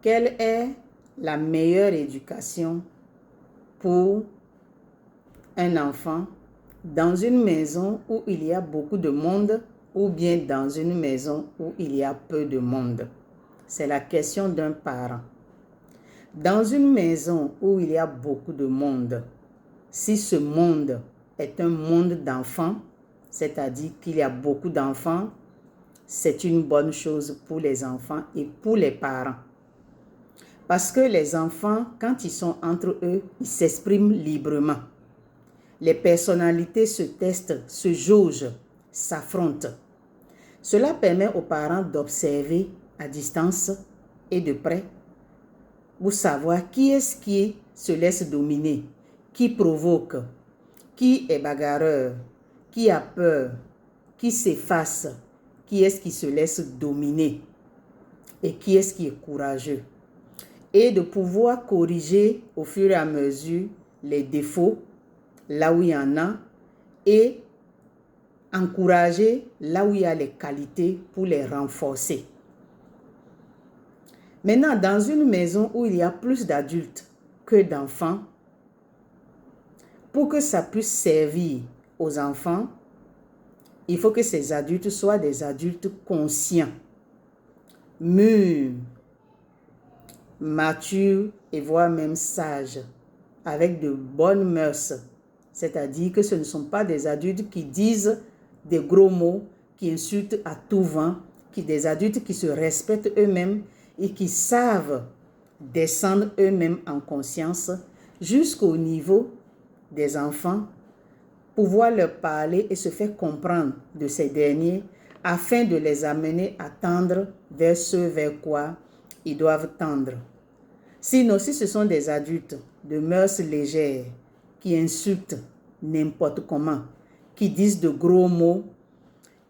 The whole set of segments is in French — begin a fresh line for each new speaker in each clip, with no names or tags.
Quelle est la meilleure éducation pour un enfant dans une maison où il y a beaucoup de monde ou bien dans une maison où il y a peu de monde? C'est la question d'un parent. Dans une maison où il y a beaucoup de monde, si ce monde est un monde d'enfants, c'est-à-dire qu'il y a beaucoup d'enfants, c'est une bonne chose pour les enfants et pour les parents. Parce que les enfants, quand ils sont entre eux, ils s'expriment librement. Les personnalités se testent, se jaugent, s'affrontent. Cela permet aux parents d'observer à distance et de près pour savoir qui est-ce qui se laisse dominer, qui provoque, qui est bagarreur, qui a peur, qui s'efface, qui est-ce qui se laisse dominer et qui est-ce qui est courageux. Et de pouvoir corriger au fur et à mesure les défauts, là où il y en a, et encourager là où il y a les qualités pour les renforcer. Maintenant, dans une maison où il y a plus d'adultes que d'enfants, pour que ça puisse servir aux enfants, il faut que ces adultes soient des adultes conscients, mûrs, matures et voire même sages, avec de bonnes mœurs. C'est-à-dire que ce ne sont pas des adultes qui disent des gros mots, qui insultent à tout vent, des adultes qui se respectent eux-mêmes et qui savent descendre eux-mêmes en conscience jusqu'au niveau des enfants, pouvoir leur parler et se faire comprendre de ces derniers afin de les amener à tendre vers ce vers quoi ils doivent tendre. Sinon, si ce sont des adultes de mœurs légères qui insultent n'importe comment, qui disent de gros mots,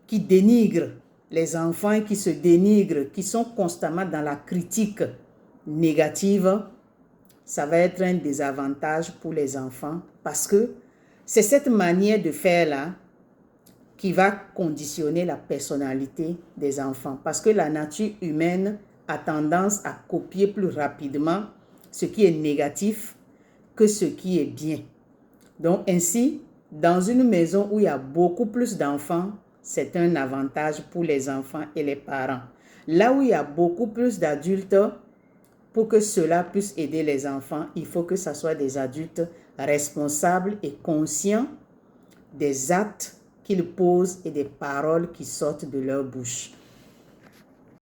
qui dénigrent les enfants, qui se dénigrent, qui sont constamment dans la critique négative, ça va être un désavantage pour les enfants parce que c'est cette manière de faire-là qui va conditionner la personnalité des enfants. Parce que la nature humaine a tendance à copier plus rapidement ce qui est négatif que ce qui est bien. Donc ainsi, dans une maison où il y a beaucoup plus d'enfants, c'est un avantage pour les enfants et les parents. Là où il y a beaucoup plus d'adultes, pour que cela puisse aider les enfants, il faut que ce soit des adultes responsables et conscients des actes qu'ils posent et des paroles qui sortent de leur bouche.